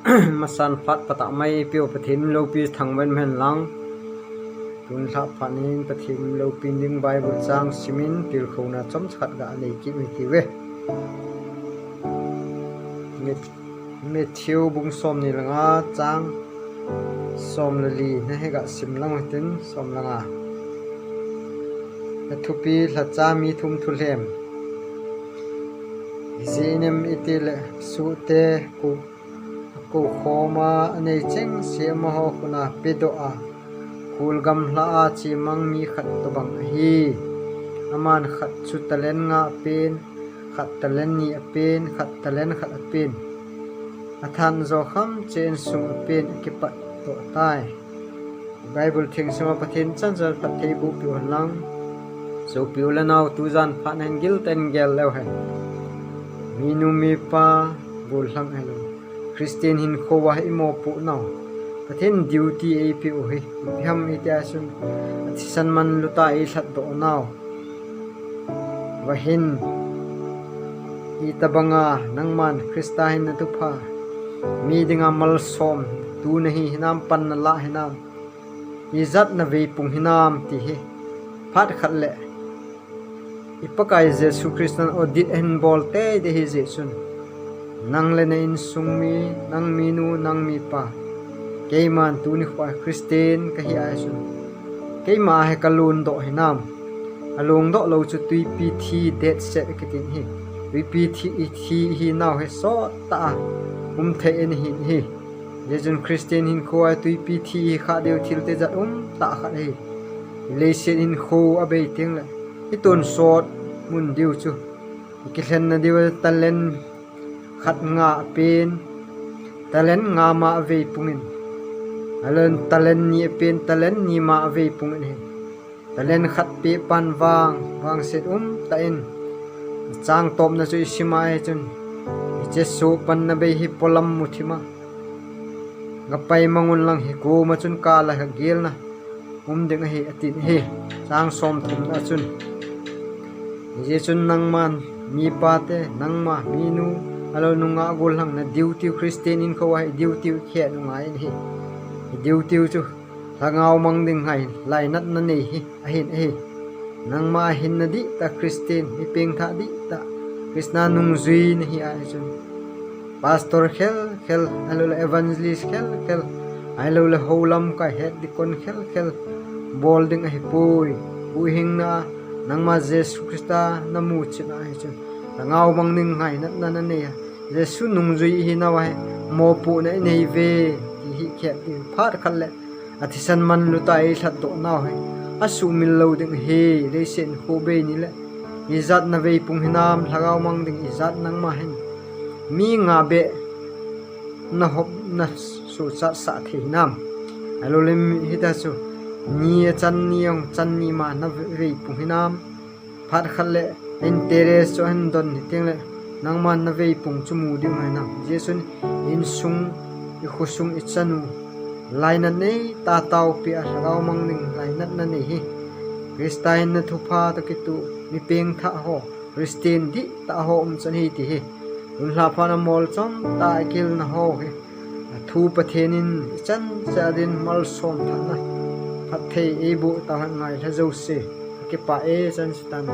masan phat pata mai pio pathim lo pi thangwen men lang tun tha phanin pathim lo pin ding bible chang simin pil khona chom khat ga nei ki mi ti we me thiu bung som ni langa chang som lali na he ga sim lang tin som langa thupi hla cha mi thum thulem zinem itil su te ku khoma nei cheng siama ho kuna pedo a kulgam hla a chi mang mi khat to bang hi aman khat chu talen nga pen khat talen ni a pen khat talen khat a pen athan zo kham chen sum a pen ki pat to tai bible thing sama pathin chan jar pathei bu pi lang so piula naw tu jan phan hen gil ten gel lew hen minu mi pa bul hlang hello Christian hin khowa imo pu naw pathin duty ap o hi bham itia sun athisan man luta I that do naw wahin itabanga nangman Christain na tu pha mi dinga mal som tu nahi hinam pan na la hinam izat na ve pung hinam ti hi phat khat le ipakai Jesu Christian odit en bolte de hi Jesun nang le na in sungmi nang minu nang mi pa keiman tu ni khwa Christian ka hi asun keima he kalun do hinam along do lo chu tui pi thi det set kitin hi tui pi thi hi naw he so ta the en hi Jesun Christian hin khwa tui pi thi kha deu thil te ja ta kha hi le se in kho abe teng la itun sot mun diu chu ikhen na diu talen khat nga pen talen nga ma ve pungin alon talen ni pen talen ni ma ve pungin he talen khat pe pan wang set ta in chang tom na chu simai chun Jesu pan na be hi polam muthima gapai mangun lang hi ko ma chun ka la ha gel na ding hi atin hi chang som thum na chun Jesun nang man mi pa te nang ma minu alo nunga gol hang na duty Christian in ko ai duty khe nunga in hi duty chu thangau mang ding hai lai nat na nei hi a hin hi nang ma hin na di ta Christian mi peng tha di ta Krishna nung zui ni hi ai chu pastor khel alo evangelist khel alo le holam ka het di kon khel bolding ai pui hing na nangma Jesu Krista namu china hi chu ngau bang ning ngai na ne Jesu nungjui hi na wa mo pu nei ve hi khet di phat khal le athisan man luta I that do na hai asu mil lo ding he le sen ho be ni le izat na ve pung hinam thagau mang ding izat nangma hen mi nga be na hop na su sa thi nam alo le hi ta su ni chan ni ma na ve pung hinam phat khalle interest cho han don ni teng le nang man na ve pung chu mu ding hai na Jesun in sung I khusung I chanu laina nei ta tau pi a rau mang ning laina na nei hi Christain na thupa to kitu mi peng tha ho Christian di ta ho chan hi ti hi un la pha na mol chom ta kil na ho he thu pathenin chan cha din mal som tha na phathei e bu ta han ngai tha zo se ke pa e chan stan